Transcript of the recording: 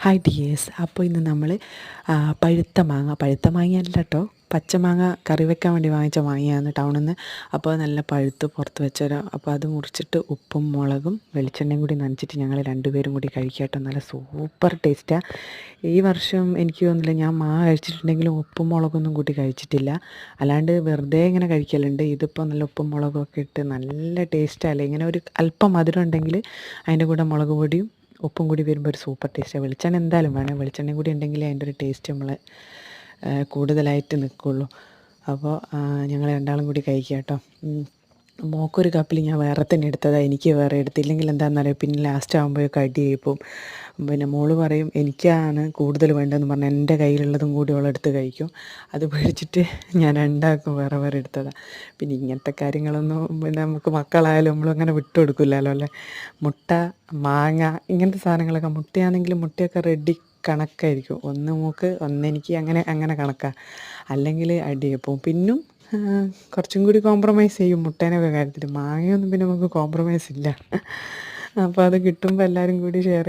Hi dears. അപ്പോൾ ഇന്ന് നമ്മൾ പഴുത്ത മാങ്ങയല്ല കേട്ടോ, പച്ചമാങ്ങ കറി വെക്കാൻ വേണ്ടി വാങ്ങിച്ച മാങ്ങയാണ് ടൗണിൽ നിന്ന്. അപ്പോൾ നല്ല പഴുത്ത് പുറത്ത് വെച്ചൊരു, അപ്പോൾ അത് മുറിച്ചിട്ട് ഉപ്പും മുളകും വെളിച്ചെണ്ണയും കൂടി നനച്ചിട്ട് ഞങ്ങൾ രണ്ടുപേരും കൂടി കഴിക്കുക കേട്ടോ. നല്ല സൂപ്പർ ടേസ്റ്റാണ്. ഈ വർഷം എനിക്ക് തോന്നുന്നില്ല ഞാൻ മാങ്ങ കഴിച്ചിട്ടുണ്ടെങ്കിലും ഉപ്പും മുളകൊന്നും കൂട്ടി കഴിച്ചിട്ടില്ല. അല്ലാണ്ട് വെറുതെ ഇങ്ങനെ കഴിക്കലുണ്ട്. ഇതിപ്പോൾ നല്ല ഉപ്പും മുളകൊക്കെ ഇട്ട് നല്ല ടേസ്റ്റല്ലേ. ഇങ്ങനെ ഒരു അല്പം മധുരം ഉണ്ടെങ്കിൽ അതിൻ്റെ കൂടെ മുളക് പൊടിയും ഉപ്പും കൂടി വരുമ്പോൾ ഒരു സൂപ്പർ ടേസ്റ്റാണ്. വെളിച്ചെണ്ണ എന്തായാലും വേണം, വെളിച്ചെണ്ണയും കൂടി ഉണ്ടെങ്കിൽ അതിൻ്റെ ഒരു ടേസ്റ്റ് നമ്മൾ കൂടുതലായിട്ട് നിൽക്കുള്ളൂ. അപ്പോൾ ഞങ്ങൾ രണ്ടാളും കൂടി കഴിക്കുക കേട്ടോ. മോക്കൊരു കപ്പിൽ ഞാൻ വേറെ തന്നെ എടുത്തതാണ്, എനിക്ക് വേറെ എടുത്തില്ലെങ്കിൽ എന്താണെന്നറിയാം, പിന്നെ ലാസ്റ്റ് ആകുമ്പോഴേക്കും അടിയായിപ്പോവും. പിന്നെ മോള് പറയും എനിക്കാണ് കൂടുതൽ വേണ്ടതെന്ന് പറഞ്ഞാൽ എൻ്റെ കയ്യിലുള്ളതും കൂടി അവളെടുത്ത് കഴിക്കും. അത് പേടിച്ചിട്ട് ഞാൻ രണ്ടാൾക്കും വേറെ വേറെ എടുത്തതാണ്. പിന്നെ ഇങ്ങനത്തെ കാര്യങ്ങളൊന്നും പിന്നെ നമുക്ക് മക്കളായാലും നമ്മളങ്ങനെ വിട്ടു കൊടുക്കില്ലല്ലോ അല്ലേ. മുട്ട, മാങ്ങ ഇങ്ങനത്തെ സാധനങ്ങളൊക്കെ, മുട്ടയാണെങ്കിലും മുട്ടയൊക്കെ റെഡി കണക്കായിരിക്കും. ഒന്ന് മോക്ക് ഒന്നെനിക്ക്, അങ്ങനെ അങ്ങനെ കണക്കാണ്. അല്ലെങ്കിൽ അടിയപ്പോൾ പിന്നും കുറച്ചും കൂടി കോംപ്രമൈസ് ചെയ്യും മുട്ടേനൊക്കെ കാര്യത്തിൽ. മാങ്ങയൊന്നും പിന്നെ നമുക്ക് കോംപ്രമൈസ് ഇല്ല. അപ്പോൾ അത് കിട്ടുമ്പോൾ എല്ലാവരും കൂടി ഷെയർ